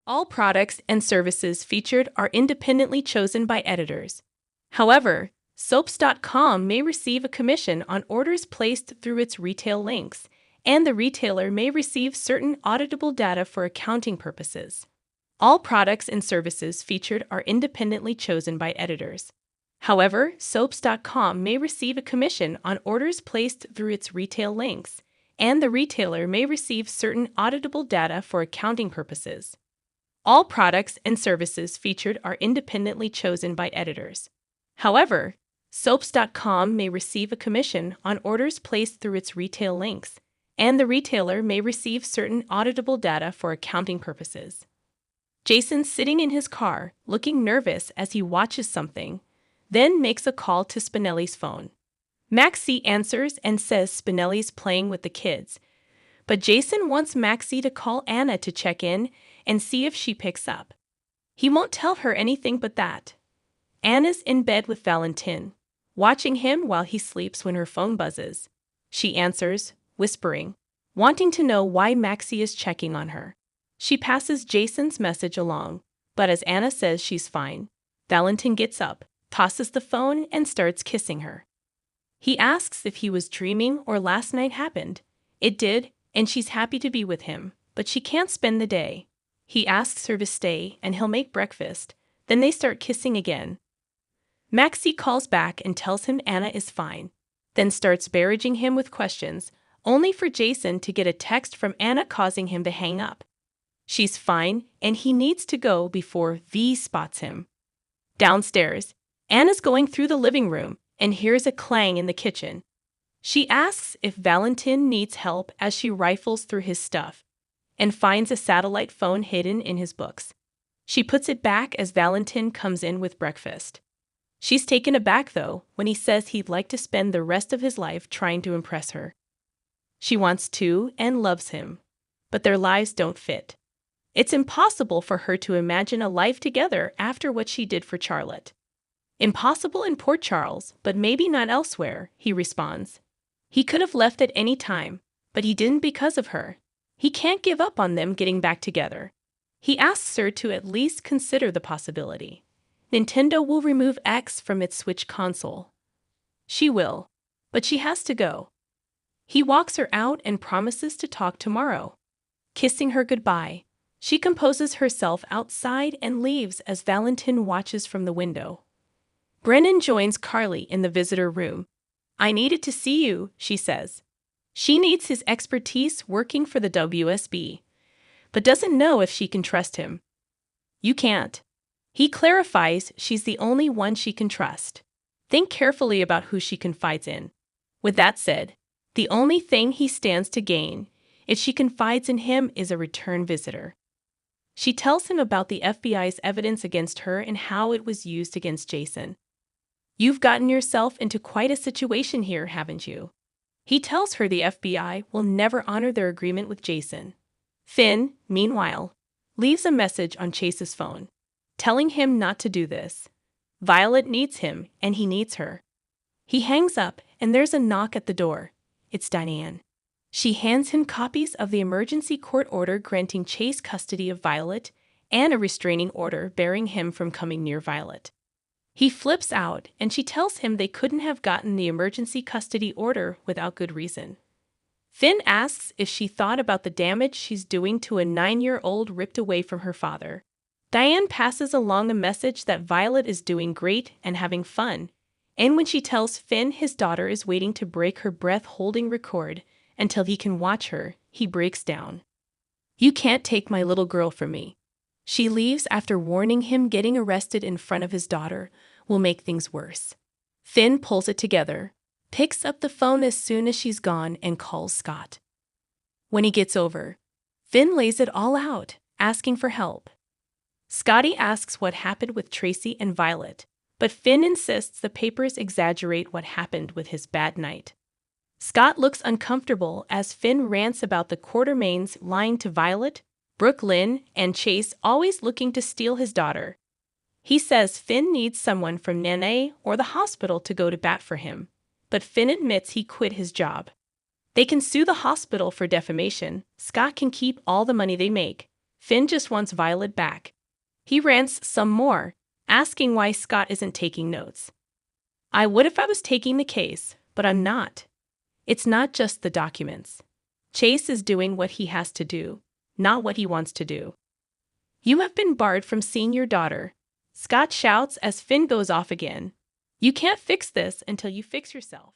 All products and services featured are independently chosen by editors. However, soaps.com may receive a commission on orders placed through its retail links, and the retailer may receive certain auditable data for accounting purposes. All products and services featured are independently chosen by editors. However, soaps.com may receive a commission on orders placed through its retail links, and the retailer may receive certain auditable data for accounting purposes. All products and services featured are independently chosen by editors. However, soaps.com may receive a commission on orders placed through its retail links, and the retailer may receive certain auditable data for accounting purposes. Jason's sitting in his car, looking nervous as he watches something, then makes a call to Spinelli's phone. Maxie answers and says Spinelli's playing with the kids, but Jason wants Maxie to call Anna to check in and see if she picks up. He won't tell her anything but that. Anna's in bed with Valentin, watching him while he sleeps when her phone buzzes. She answers, whispering, wanting to know why Maxie is checking on her. She passes Jason's message along, but as Anna says she's fine, Valentin gets up, tosses the phone, and starts kissing her. He asks if he was dreaming or last night happened. It did, and she's happy to be with him, but she can't spend the day. He asks her to stay, and he'll make breakfast. Then they start kissing again. Maxie calls back and tells him Anna is fine, then starts barraging him with questions, only for Jason to get a text from Anna causing him to hang up. She's fine, and he needs to go before V spots him. Downstairs, Anna's going through the living room and hears a clang in the kitchen. She asks if Valentin needs help as she rifles through his stuff and finds a satellite phone hidden in his books. She puts it back as Valentin comes in with breakfast. She's taken aback, though, when he says he'd like to spend the rest of his life trying to impress her. She wants to and loves him, but their lives don't fit. It's impossible for her to imagine a life together after what she did for Charlotte. Impossible in Port Charles, but maybe not elsewhere, he responds. He could have left at any time, but he didn't because of her. He can't give up on them getting back together. He asks her to at least consider the possibility. Nintendo will remove X from its Switch console. She will, but she has to go. He walks her out and promises to talk tomorrow. Kissing her goodbye, she composes herself outside and leaves as Valentin watches from the window. Brennan joins Carly in the visitor room. I needed to see you, she says. She needs his expertise working for the WSB, but doesn't know if she can trust him. You can't. He clarifies she's the only one she can trust. Think carefully about who she confides in. With that said, the only thing he stands to gain if she confides in him is a return visitor. She tells him about the FBI's evidence against her and how it was used against Jason. You've gotten yourself into quite a situation here, haven't you? He tells her the FBI will never honor their agreement with Jason. Finn, meanwhile, leaves a message on Chase's phone, telling him not to do this. Violet needs him, and he needs her. He hangs up, and there's a knock at the door. It's Diane. She hands him copies of the emergency court order granting Chase custody of Violet and a restraining order barring him from coming near Violet. He flips out, and she tells him they couldn't have gotten the emergency custody order without good reason. Finn asks if she thought about the damage she's doing to a 9-year-old ripped away from her father. Diane passes along a message that Violet is doing great and having fun, and when she tells Finn his daughter is waiting to break her breath holding record until he can watch her, he breaks down. You can't take my little girl from me. She leaves after warning him getting arrested in front of his daughter will make things worse. Finn pulls it together, picks up the phone as soon as she's gone, and calls Scott. When he gets over, Finn lays it all out, asking for help. Scotty asks what happened with Tracy and Violet, but Finn insists the papers exaggerate what happened with his bad night. Scott looks uncomfortable as Finn rants about the Quartermaines lying to Violet, Brooke Lynn, and Chase always looking to steal his daughter. He says Finn needs someone from Nene or the hospital to go to bat for him, but Finn admits he quit his job. They can sue the hospital for defamation. Scott can keep all the money they make. Finn just wants Violet back. He rants some more, asking why Scott isn't taking notes. I would if I was taking the case, but I'm not. It's not just the documents. Chase is doing what he has to do, not what he wants to do. You have been barred from seeing your daughter, Scott shouts as Finn goes off again. You can't fix this until you fix yourself.